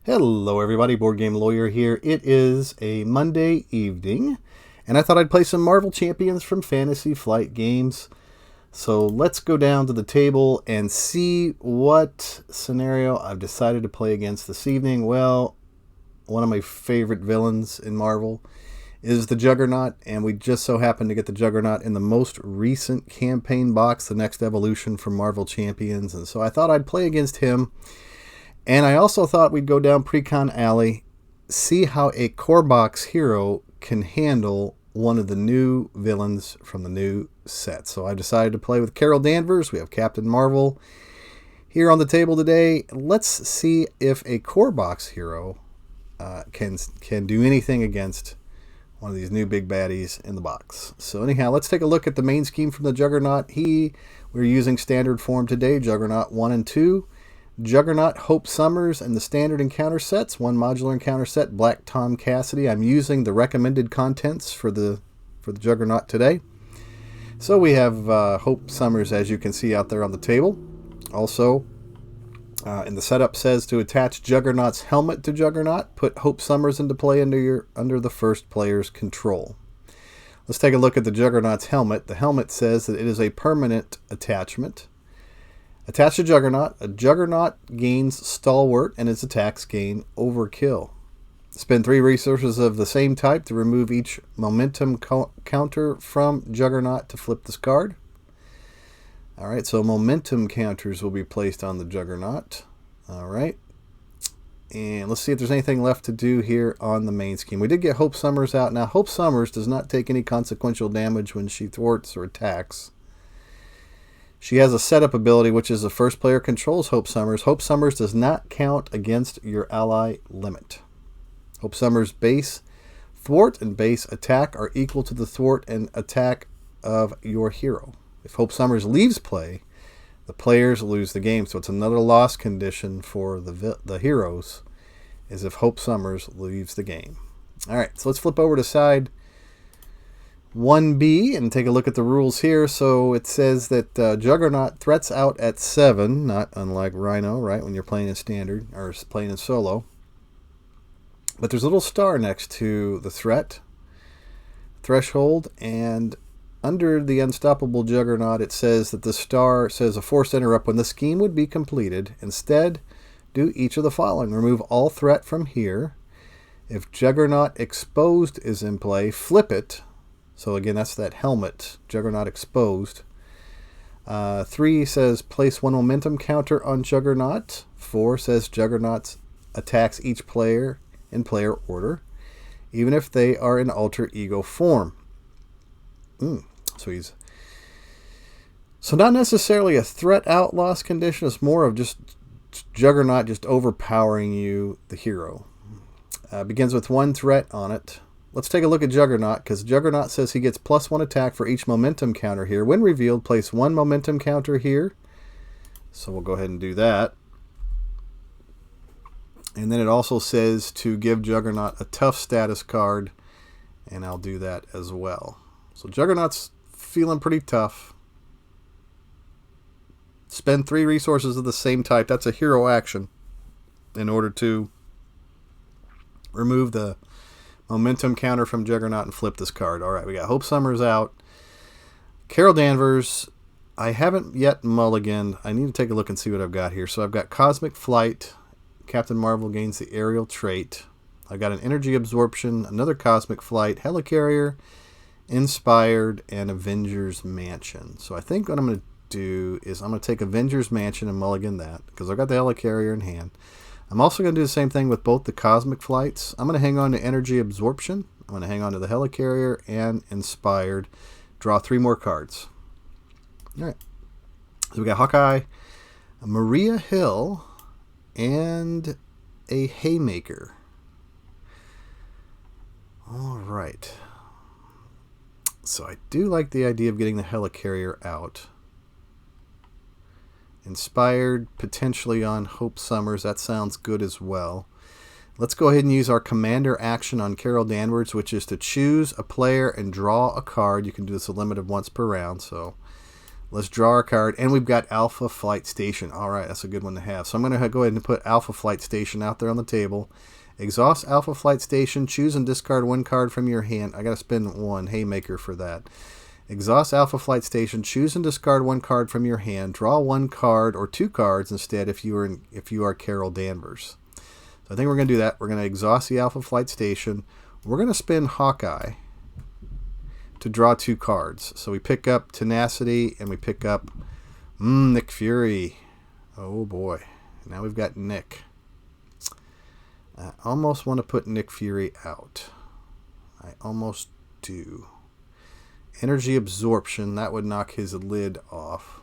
Hello everybody, Board Game Lawyer here. It is a Monday evening, and I thought I'd play some Marvel Champions from Fantasy Flight Games. So let's go down to the table and see what scenario I've decided to play against this evening. Well, one of my favorite villains in Marvel is the Juggernaut, and we just so happen to get the Juggernaut in the most recent campaign box, the next evolution from Marvel Champions, and so I thought I'd play against him. And I also thought we'd go down Precon Alley, see how a core box hero can handle one of the new villains from the new set. So I decided to play with Carol Danvers. We have Captain Marvel here on the table today. Let's see if a core box hero can do anything against one of these new big baddies in the box. So anyhow, let's take a look at the main scheme from the Juggernaut. We're using standard form today, Juggernaut 1 and 2. Juggernaut, Hope Summers, and the standard encounter sets. One modular encounter set, Black Tom Cassidy. I'm using the recommended contents for the Juggernaut today. So we have Hope Summers, as you can see out there on the table. Also, in the setup says to attach Juggernaut's helmet to Juggernaut. Put Hope Summers into play under the first player's control. Let's take a look at the Juggernaut's helmet. The helmet says that it is a permanent attachment. Attached to Juggernaut, a Juggernaut gains Stalwart and its attacks gain Overkill. Spend 3 resources of the same type to remove each momentum counter from Juggernaut to flip this card. Alright, so momentum counters will be placed on the Juggernaut. Alright, and let's see if there's anything left to do here on the main scheme. We did get Hope Summers out. Now, Hope Summers does not take any consequential damage when she thwarts or attacks. She has a setup ability, which is the first player controls Hope Summers. Hope Summers does not count against your ally limit. Hope Summers' base thwart and base attack are equal to the thwart and attack of your hero. If Hope Summers leaves play, the players lose the game. So it's another loss condition for the heroes, is if Hope Summers leaves the game. All right, so let's flip over to side 1B and take a look at the rules here. So it says that Juggernaut threats out at 7, not unlike Rhino, right, when you're playing in standard or playing in solo. But there's a little star next to the threat threshold, and under the Unstoppable Juggernaut it says that the star says a forced interrupt when the scheme would be completed. Instead, do each of the following. Remove all threat from here. If Juggernaut Exposed is in play, flip it. So again, that's that helmet, Juggernaut Exposed. 3 says place 1 momentum counter on Juggernaut. 4 says Juggernaut attacks each player in player order, even if they are in alter ego form. So not necessarily a threat out loss condition. It's more of just Juggernaut just overpowering you, the hero. Begins with 1 threat on it. Let's take a look at Juggernaut, because Juggernaut says he gets +1 attack for each momentum counter here. When revealed, place 1 momentum counter here. So we'll go ahead and do that. And then it also says to give Juggernaut a tough status card, and I'll do that as well. So Juggernaut's feeling pretty tough. Spend 3 resources of the same type. That's a hero action in order to remove the momentum counter from Juggernaut and flip this card. All right, we got Hope Summers out. Carol Danvers, I haven't yet mulliganed. I need to take a look and see what I've got here. So I've got Cosmic Flight. Captain Marvel gains the aerial trait. I've got an energy absorption, another Cosmic Flight, Helicarrier, Inspired, and Avengers Mansion. So I think what I'm going to do is I'm going to take Avengers Mansion and mulligan that, because I've got the Helicarrier in hand. I'm also going to do the same thing with both the Cosmic Flights. I'm going to hang on to Energy Absorption. I'm going to hang on to the Helicarrier and Inspired. Draw 3 more cards. All right. So we got Hawkeye, Maria Hill, and a Haymaker. All right. So I do like the idea of getting the Helicarrier out. Inspired potentially on Hope Summers. That sounds good as well. Let's go ahead and use our commander action on Carol Danvers, which is to choose a player and draw a card. You can do this a limit of once per round. So Let's draw our card, and we've got Alpha Flight Station. All right, that's a good one to have. So I'm going to go ahead and put Alpha Flight Station out there on the table. Exhaust Alpha Flight Station. Choose and discard one card from your hand. I got to spend one Haymaker for that. Exhaust Alpha Flight Station. Choose and discard one card from your hand. Draw one card or two cards instead if you are Carol Danvers. So I think we're going to do that. We're going to exhaust the Alpha Flight Station. We're going to spin Hawkeye to draw two cards. So we pick up Tenacity and we pick up Nick Fury. Oh boy. Now we've got Nick. I almost want to put Nick Fury out. I almost do. Energy Absorption. That would knock his lid off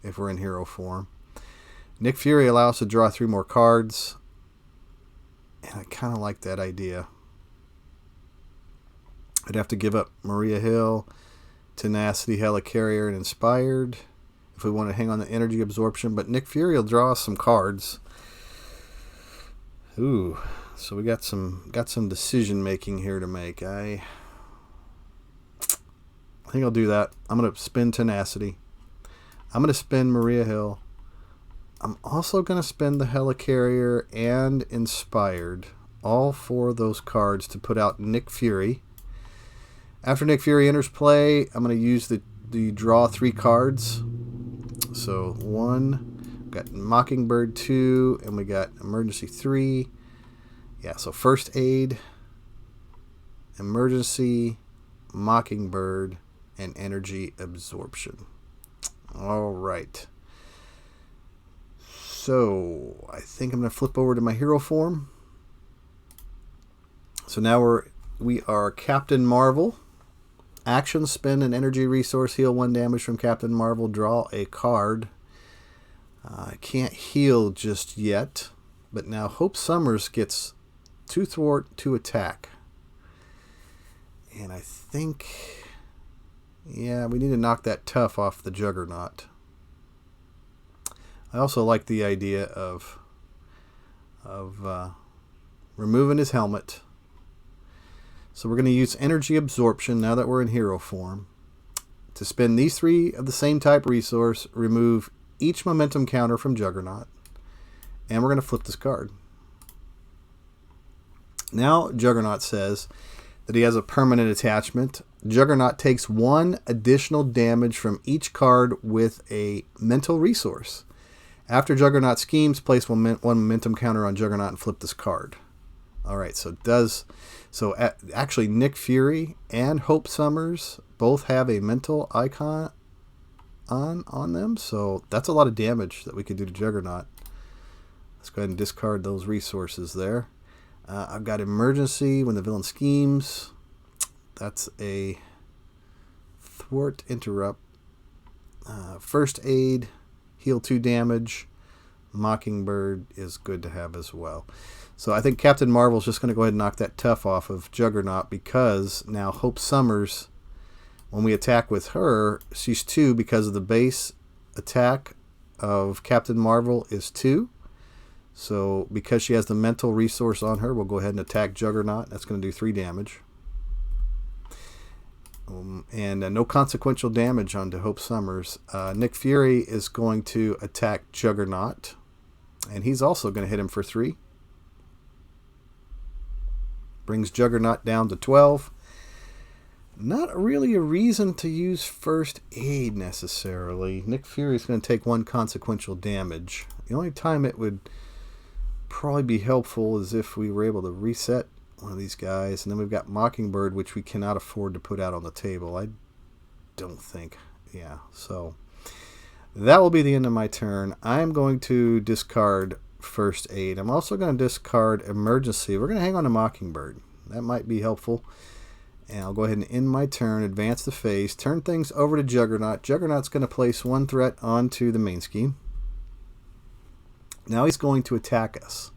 if we're in hero form. Nick Fury allows us to draw 3 more cards. And I kind of like that idea. I'd have to give up Maria Hill, Tenacity, Helicarrier, and Inspired if we want to hang on the energy absorption. But Nick Fury will draw us some cards. Ooh, so we got some decision making here to make. I think I'll do that. I'm going to spin Tenacity. I'm going to spin Maria Hill. I'm also going to spend the Helicarrier and Inspired. All 4 of those cards to put out Nick Fury. After Nick Fury enters play, I'm going to use the draw 3 cards. So 1, got Mockingbird 2, and we got Emergency 3. Yeah, so First Aid, Emergency, Mockingbird, and Energy Absorption. All right. So I think I'm going to flip over to my hero form. So now we are Captain Marvel. Action, spend an energy resource, heal 1 damage from Captain Marvel, draw a card. I can't heal just yet, but now Hope Summers gets 2 thwart, 2 attack. And I think, yeah, we need to knock that tough off the Juggernaut. I also like the idea of removing his helmet. So we're going to use Energy Absorption now that we're in hero form to spend these 3 of the same type resource, remove each momentum counter from Juggernaut, and we're going to flip this card. Now Juggernaut says that he has a permanent attachment. Juggernaut takes 1 additional damage from each card with a mental resource. After Juggernaut schemes, place one momentum counter on Juggernaut and flip this card. All right, so actually Nick Fury and Hope Summers both have a mental icon on them, so that's a lot of damage that we could do to Juggernaut. Let's go ahead and discard those resources there. I've got Emergency when the villain schemes. That's a thwart, interrupt. First Aid, heal 2 damage. Mockingbird is good to have as well. So I think Captain Marvel's just going to go ahead and knock that tough off of Juggernaut, because now Hope Summers, when we attack with her, she's 2 because of the base attack of Captain Marvel is 2. So because she has the mental resource on her, we'll go ahead and attack Juggernaut. That's going to do 3 damage. And no consequential damage onto Hope Summers. Nick Fury is going to attack Juggernaut, and he's also going to hit him for 3. Brings Juggernaut down to 12. Not really a reason to use First Aid necessarily. Nick Fury is going to take 1 consequential damage. The only time it would probably be helpful is if we were able to reset one of these guys. And then we've got Mockingbird, which we cannot afford to put out on the table. I don't think. Yeah, so that will be the end of my turn. I'm going to discard First Aid. I'm also going to discard Emergency. We're going to hang on to Mockingbird. That might be helpful. And I'll go ahead and end my turn, advance the phase, turn things over to Juggernaut. Juggernaut's going to place 1 threat onto the main scheme. Now he's going to attack us.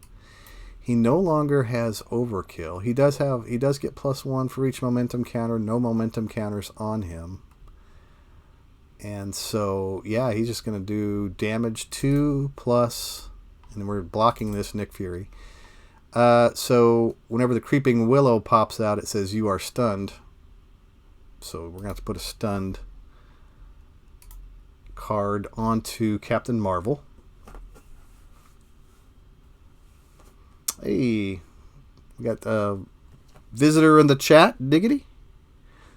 He no longer has overkill. He does get +1 for each momentum counter. No momentum counters on him. And so, yeah, he's just going to do damage 2 plus, and we're blocking this Nick Fury. So whenever the Creeping Willow pops out, it says you are stunned. So we're going to have to put a stunned card onto Captain Marvel. Hey, we got a visitor in the chat, Diggity.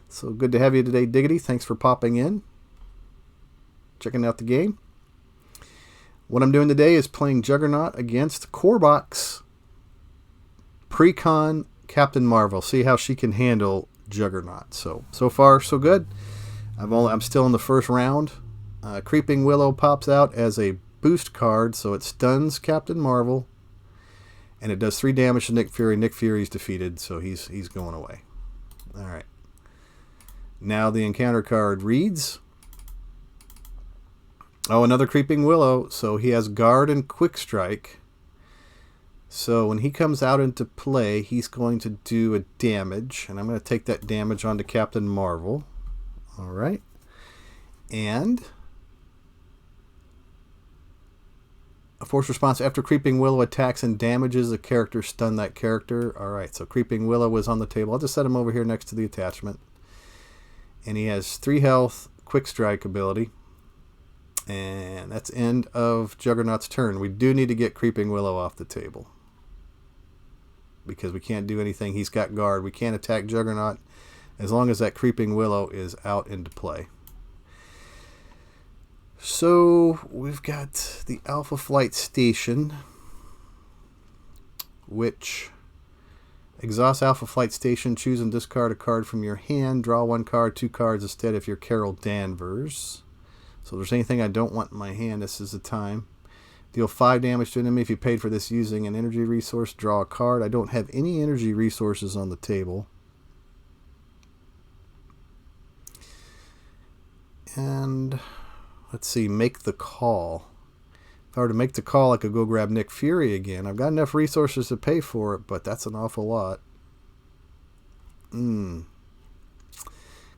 So good to have you today, Diggity. Thanks for popping in, checking out the game. What I'm doing today is playing Juggernaut against Corebox Precon Captain Marvel. See how she can handle Juggernaut. So far so good. I'm still in the first round. Creeping Willow pops out as a boost card, so it stuns Captain Marvel, and it does 3 damage to Nick Fury. Nick Fury's defeated, so he's going away. All right. Now the encounter card reads. Oh, another Creeping Willow. So he has Guard and Quick Strike. So when he comes out into play, he's going to do a damage. And I'm going to take that damage onto Captain Marvel. All right. And a force response after Creeping Willow attacks and damages a character, stun that character. All right. So Creeping Willow is on the table. I'll just set him over here next to the attachment. And he has 3 health, Quick Strike ability. And that's end of Juggernaut's turn. We do need to get Creeping Willow off the table, because we can't do anything. He's got Guard. We can't attack Juggernaut as long as that Creeping Willow is out into play. So we've got the Alpha Flight Station, which exhausts Alpha Flight Station. Choose and discard a card from your hand. Draw 1 card, 2 cards instead if you're Carol Danvers. So if there's anything I don't want in my hand, this is the time. Deal 5 damage to an enemy if you paid for this using an energy resource. Draw a card. I don't have any energy resources on the table. And let's see, make the call. If I were to make the call, I could go grab Nick Fury again. I've got enough resources to pay for it, but that's an awful lot.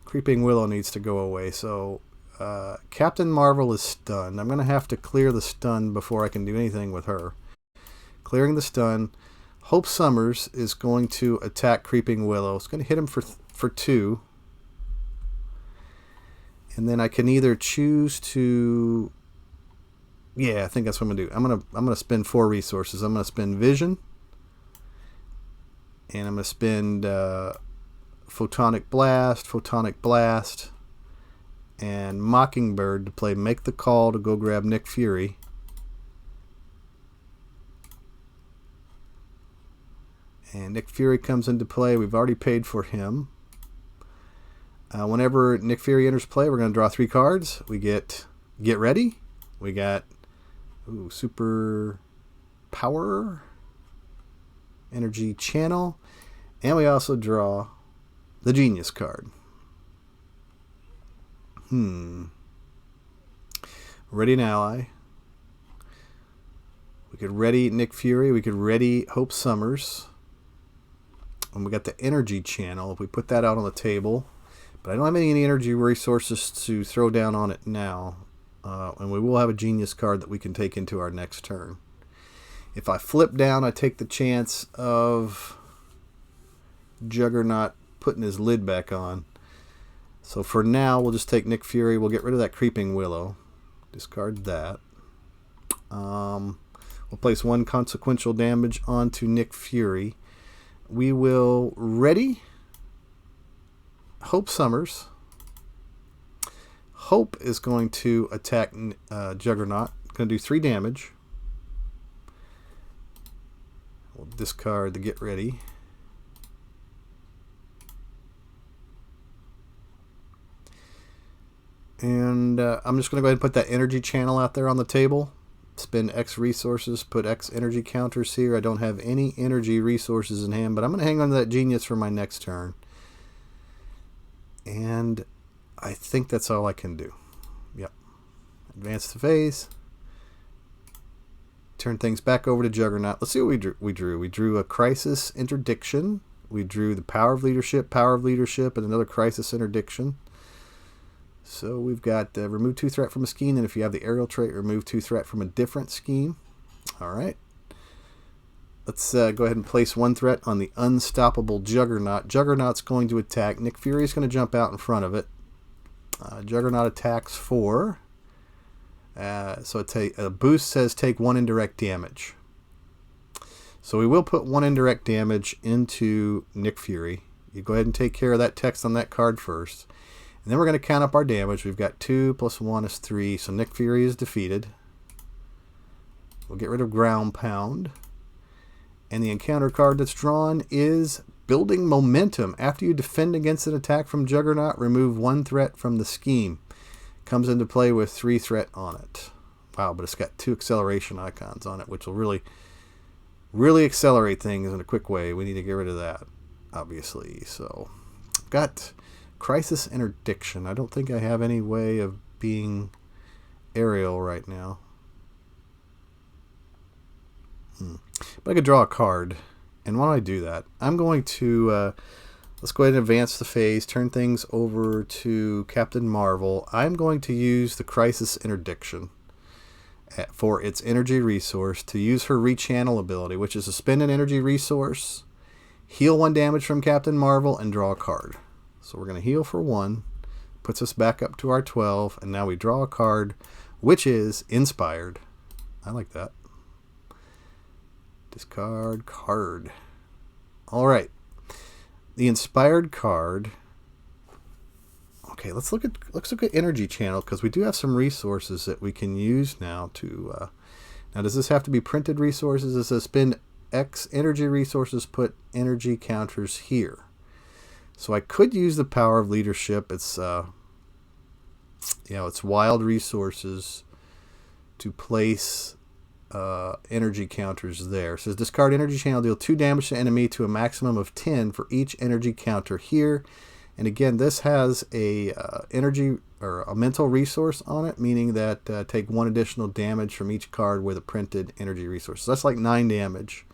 Creeping Willow needs to go away, so Captain Marvel is stunned. I'm going to have to clear the stun before I can do anything with her. Clearing the stun. Hope Summers is going to attack Creeping Willow. It's going to hit him for 2. And then I can either choose to... Yeah, I think that's what I'm going to do. I'm going to spend 4 resources. I'm going to spend Vision. And I'm going to spend Photonic Blast, and Mockingbird to play Make the Call to go grab Nick Fury. And Nick Fury comes into play. We've already paid for him. Whenever Nick Fury enters play, we're going to draw 3 cards. We get Ready. We got Super Power, Energy Channel, and we also draw the Genius card. Ready an ally. We could ready Nick Fury. We could ready Hope Summers. And we got the Energy Channel. If we put that out on the table. But I don't have any energy resources to throw down on it now. And we will have a Genius card that we can take into our next turn. If I flip down, I take the chance of Juggernaut putting his lid back on. So for now, we'll just take Nick Fury. We'll get rid of that Creeping Willow. Discard that. We'll place 1 consequential damage onto Nick Fury. We will ready Hope Summers. Hope is going to attack Juggernaut. Going to do 3 damage. We'll discard the Get Ready. And I'm just going to go ahead and put that Energy Channel out there on the table. Spend X resources, put X energy counters here. I don't have any energy resources in hand, but I'm going to hang on to that Genius for my next turn. And I think that's all I can do. Yep. Advance the phase. Turn things back over to Juggernaut. Let's see what we drew. We drew a Crisis Interdiction. We drew the Power of Leadership, and another Crisis Interdiction. So we've got remove 2 threat from a scheme, and if you have the aerial trait, remove 2 threat from a different scheme. All right. Let's go ahead and place 1 threat on the Unstoppable Juggernaut. Juggernaut's going to attack. Nick Fury is going to jump out in front of it. Juggernaut attacks for So a boost says take 1 indirect damage. So we will put 1 indirect damage into Nick Fury. You go ahead and take care of that text on that card first. And then we're going to count up our damage. We've got 2 plus 1 is 3. So Nick Fury is defeated. We'll get rid of Ground Pound. And the encounter card that's drawn is Building Momentum. After you defend against an attack from Juggernaut, remove 1 threat from the scheme. Comes into play with 3 threat on it. Wow, but it's got 2 acceleration icons on it, which will really accelerate things in a quick way. We need to get rid of that, obviously. So, I've got Crisis Interdiction. I don't think I have any way of being aerial right now. But I could draw a card. And why don't I do that? I'm going to, let's go ahead and advance the phase, turn things over to Captain Marvel. I'm going to use the Crisis Interdiction for its energy resource to use her rechannel ability, which is to spend an energy resource, heal 1 damage from Captain Marvel, and draw a card. So we're going to heal for 1, puts us back up to our 12, and now we draw a card, which is Inspired. I like that. Discard card. All right. The Inspired card. Okay, let's look at Energy Channel, because we do have some resources that we can use now to. Now, does this have to be printed resources? It says spend X energy resources, put energy counters here. So I could use the Power of Leadership. It's it's wild resources to place energy counters there. It says discard energy channel, deal 2 damage to enemy to a maximum of 10 for each energy counter here. And again, this has a energy or a mental resource on it, meaning that take 1 additional damage from each card with a printed energy resource. So that's like 9 damage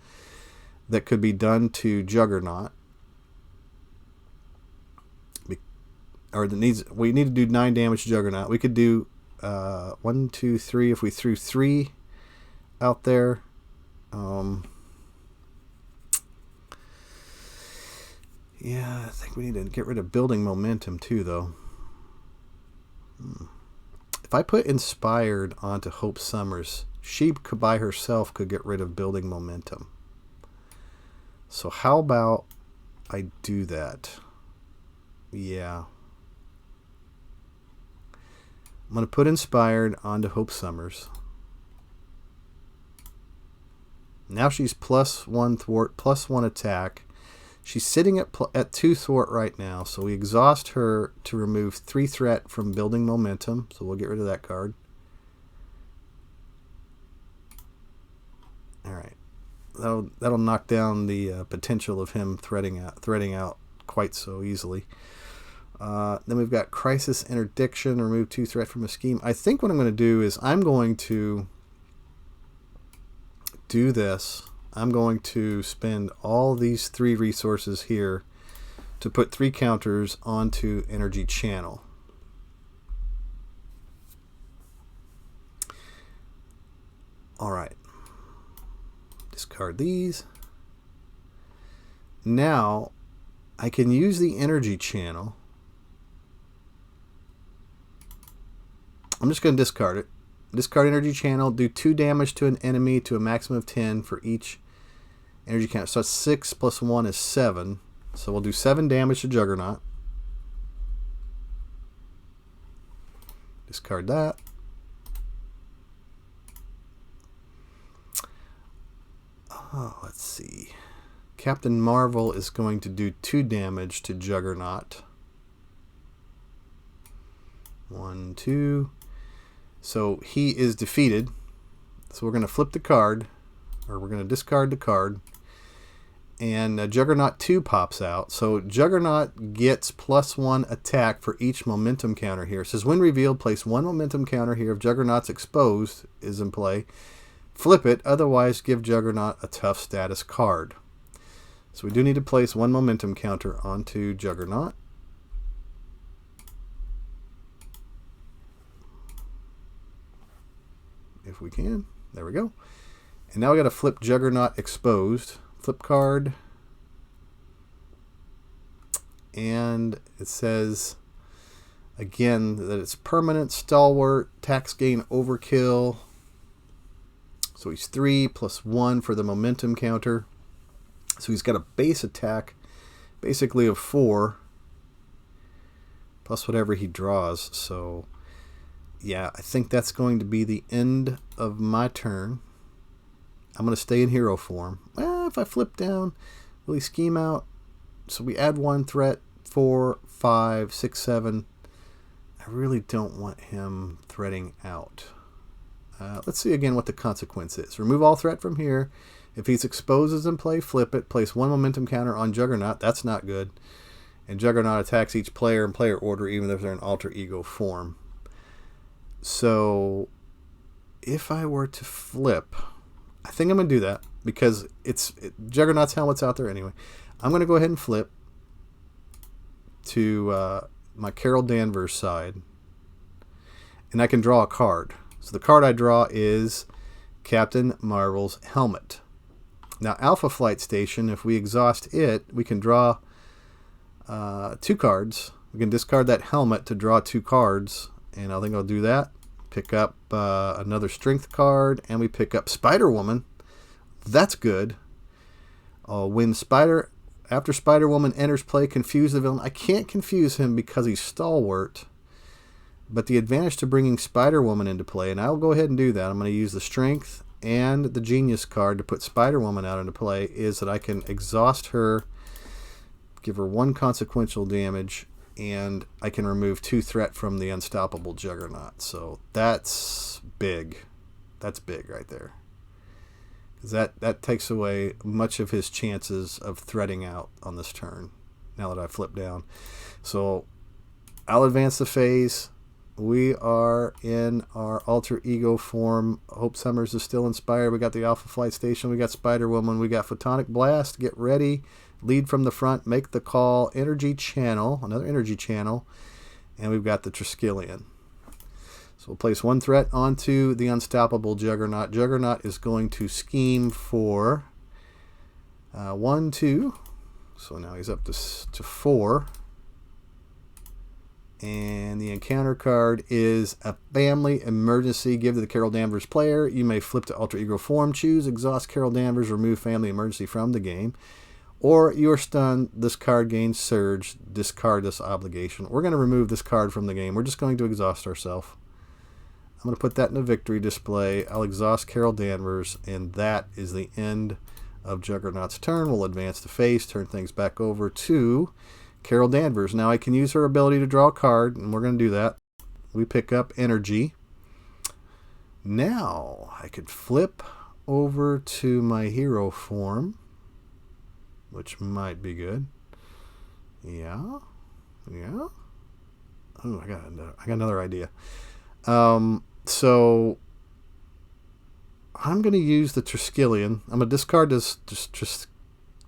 that could be done to Juggernaut. We need to do 9 damage to Juggernaut. We could do 1, 2, 3 if we threw 3 out there. Yeah, I think we need to get rid of Building Momentum too, though. If I put Inspired onto Hope Summers, she could by herself could get rid of Building Momentum. So how about I do that? Yeah. I'm going to put Inspired onto Hope Summers. Now she's +1 thwart, +1 attack. She's sitting at 2 thwart right now, so we exhaust her to remove 3 threat from Building Momentum. So we'll get rid of that card. All right, that'll knock down the potential of him threading out quite so easily. Then we've got Crisis Interdiction, remove 2 threat from a scheme. I think what I'm going to do is I'm going to do this. I'm going to spend all these 3 resources here to put 3 counters onto Energy Channel. All right. Discard these. Now I can use the Energy Channel. I'm just going to discard it. Discard Energy Channel, do 2 damage to an enemy to a maximum of 10 for each energy counter. So 6 plus 1 is 7. So we'll do 7 damage to Juggernaut. Discard that. Oh, let's see. Captain Marvel is going to do 2 damage to Juggernaut. 1, 2. So he is defeated. So we're going to flip the card, or we're going to discard the card. And Juggernaut 2 pops out. So Juggernaut gets +1 attack for each momentum counter here. It says when revealed, place 1 momentum counter here. If Juggernaut's exposed is in play, flip it. Otherwise, give Juggernaut a tough status card. So we do need to place 1 momentum counter onto Juggernaut. If we can. There we go. And now we got to flip Juggernaut exposed. Flip card. And it says Again, that it's permanent, stalwart, tax gain, overkill. So he's 3 plus 1 for the momentum counter. So he's got a base attack, basically of 4, plus whatever he draws. So, yeah, I think that's going to be the end of my turn. I'm going to stay in hero form. Well, if I flip down, will he scheme out? So we add 1 threat, 4, 5, 6, 7. I really don't want him threading out. Let's see again what the consequence is. Remove all threat from here. If he's exposed in play, flip it. Place 1 momentum counter on Juggernaut. That's not good. And Juggernaut attacks each player in player order, even if they're in alter ego form. So, if I were to flip, I think I'm going to do that because Juggernaut's helmet's out there anyway. I'm going to go ahead and flip to my Carol Danvers side. And I can draw a card. So the card I draw is Captain Marvel's helmet. Now, Alpha Flight Station, if we exhaust it, we can draw 2 cards. We can discard that helmet to draw 2 cards. And I think I'll do that. Pick up another strength card. And we pick up Spider-Woman. That's good. After Spider-Woman enters play, confuse the villain. I can't confuse him because he's stalwart. But the advantage to bringing Spider-Woman into play, and I'll go ahead and do that. I'm going to use the Strength and the Genius card to put Spider-Woman out into play, is that I can exhaust her, give her 1 consequential damage, and I can remove 2 threat from the Unstoppable Juggernaut. So that's big. That's big right there. Because that takes away much of his chances of threading out on this turn, now that I flip down. So I'll advance the phase. We are in our alter ego form. Hope Summers is still inspired. We got the Alpha Flight Station. We got Spider-Woman. We got Photonic Blast. Get ready. Lead from the front. Make the call. Energy Channel. Another Energy Channel. And we've got the Triskelion. So we'll place 1 threat onto the Unstoppable Juggernaut. Juggernaut is going to scheme for 1, 2. So now he's up to 4. And the encounter card is a family emergency. Give to the Carol Danvers player. You may flip to alter ego form. Choose exhaust Carol Danvers. Remove family emergency from the game. Or you are stunned. This card gains surge. Discard this obligation. We're going to remove this card from the game. We're just going to exhaust ourselves. I'm going to put that in a victory display. I'll exhaust Carol Danvers. And that is the end of Juggernaut's turn. We'll advance the phase. Turn things back over to Carol Danvers. Now I can use her ability to draw a card, and we're going to do that. We pick up energy. Now I could flip over to my hero form, which might be good. Yeah. Oh, I got another idea. So I'm going to use the Triskelion. I'm going to discard this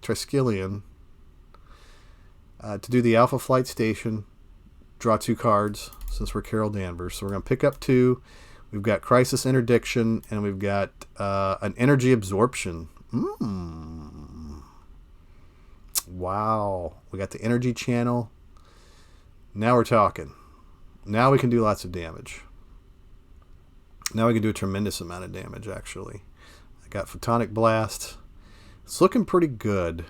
Triskelion. To do the Alpha Flight Station, draw 2 cards since we're Carol Danvers. So we're going to pick up 2. We've got Crisis Interdiction, and we've got an Energy Absorption. Wow. We got the Energy Channel. Now we're talking. Now we can do lots of damage. Now we can do a tremendous amount of damage, actually. I got Photonic Blast. It's looking pretty good.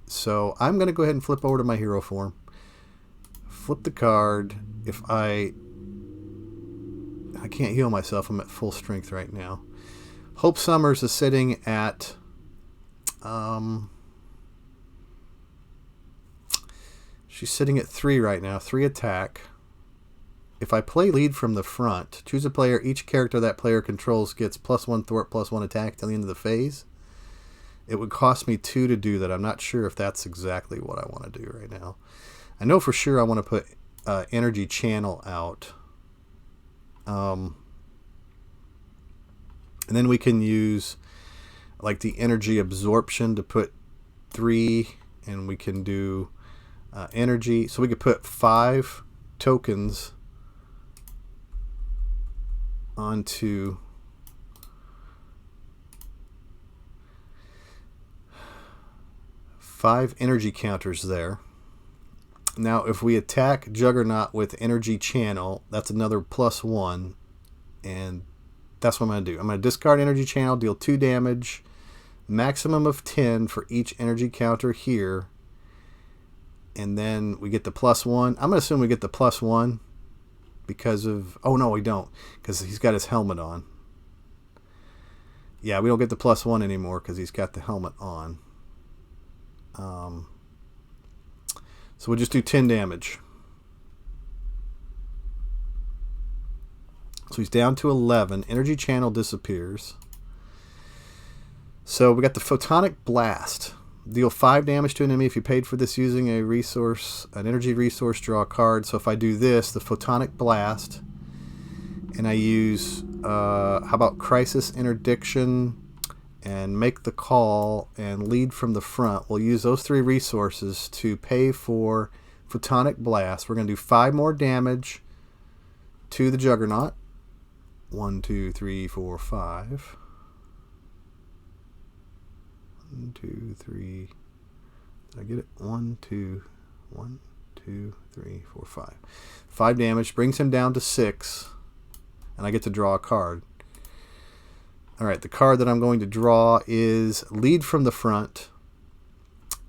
So I'm going to go ahead and flip over to my hero form. Flip the card. If I can't heal myself. I'm at full strength right now. Hope Summers is sitting at she's sitting at 3 right now. 3 attack. If I play lead from the front, choose a player. Each character that player controls gets +1 thwart, +1 attack till the end of the phase. It would cost me 2 to do that. I'm not sure if that's exactly what I want to do right now. I know for sure I want to put Energy Channel out. And then we can use like the Energy Absorption to put 3, and we can do energy. So we could put 5 tokens onto 5 energy counters there. Now, if we attack Juggernaut with Energy Channel, that's another +1. And that's what I'm going to do. I'm going to discard Energy Channel, deal 2 damage, maximum of 10 for each energy counter here. And then we get the +1. I'm going to assume we get the +1 because of... Oh, no, we don't, because he's got his helmet on. Yeah, we don't get the +1 anymore because he's got the helmet on. So we'll just do 10 damage. So he's down to 11. Energy Channel disappears. So we got the Photonic Blast. Deal 5 damage to an enemy if you paid for this using a resource, an energy resource, draw a card. So if I do this, the Photonic Blast, and I use, how about Crisis Interdiction and Make the Call and Lead from the Front. We'll use those 3 resources to pay for Photonic Blast. We're going to do 5 more damage to the Juggernaut. 1, 2, 3, 4, 5. 1, 2, 3. Did I get it? 1, 2, 1, 2, 3, 4, 5. 5 damage brings him down to 6, and I get to draw a card. All right, the card that I'm going to draw is Lead from the Front.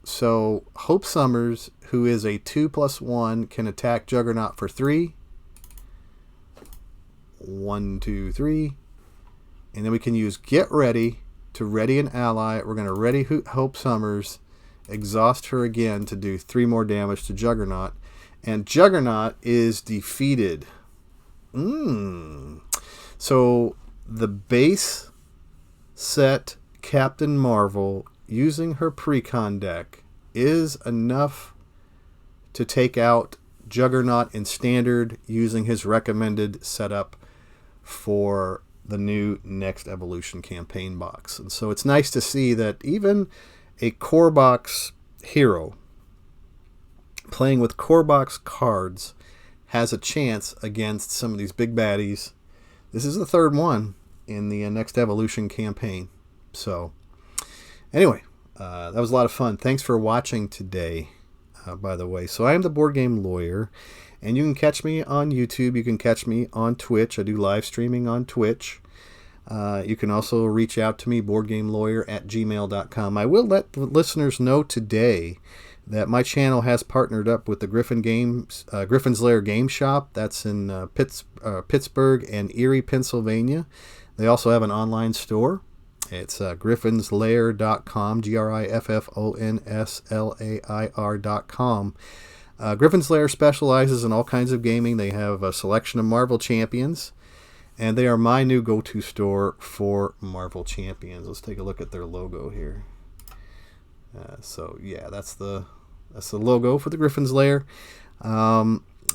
So Hope Summers, who is a 2+1, can attack Juggernaut for 3. 1, 2, 3. And then we can use Get Ready to ready an ally. We're going to ready Hope Summers, exhaust her again to do 3 more damage to Juggernaut. And Juggernaut is defeated. So the base set Captain Marvel using her Precon deck is enough to take out Juggernaut in Standard using his recommended setup for the new Next Evolution campaign box. And so it's nice to see that even a core box hero playing with core box cards has a chance against some of these big baddies. This is the 3rd one in the Next Evolution campaign. So anyway, that was a lot of fun. Thanks for watching today, by the way. So I am the Board Game Lawyer, and you can catch me on YouTube. You can catch me on Twitch. I do live streaming on Twitch. You can also reach out to me, boardgamelawyer@gmail.com. I will let the listeners know today that my channel has partnered up with the Griffin's Lair Game Shop. That's in Pittsburg and Erie, Pennsylvania. They also have an online store. It's griffinslair.com, griffonslair.com. Griffin's Lair specializes in all kinds of gaming. They have a selection of Marvel Champions, and they are my new go-to store for Marvel Champions. Let's take a look at their logo here. So yeah, that's the logo for the Griffin's Lair.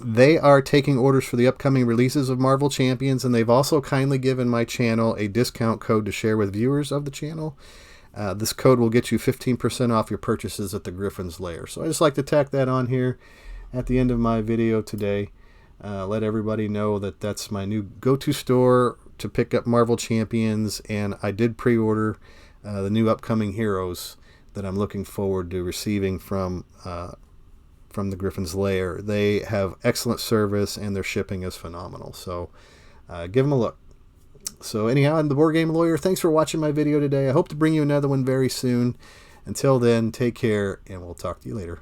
They are taking orders for the upcoming releases of Marvel Champions, and they've also kindly given my channel a discount code to share with viewers of the channel. This code will get you 15% off your purchases at the Griffin's Lair. So I just like to tack that on here at the end of my video today. Let everybody know that that's my new go-to store to pick up Marvel Champions, and I did pre-order the new upcoming heroes that I'm looking forward to receiving from the Griffin's Lair. They have excellent service, and their shipping is phenomenal. So give them a look. So anyhow, I'm the Board Game Lawyer. Thanks for watching my video today. I hope to bring you another one very soon. Until then, take care, and we'll talk to you later.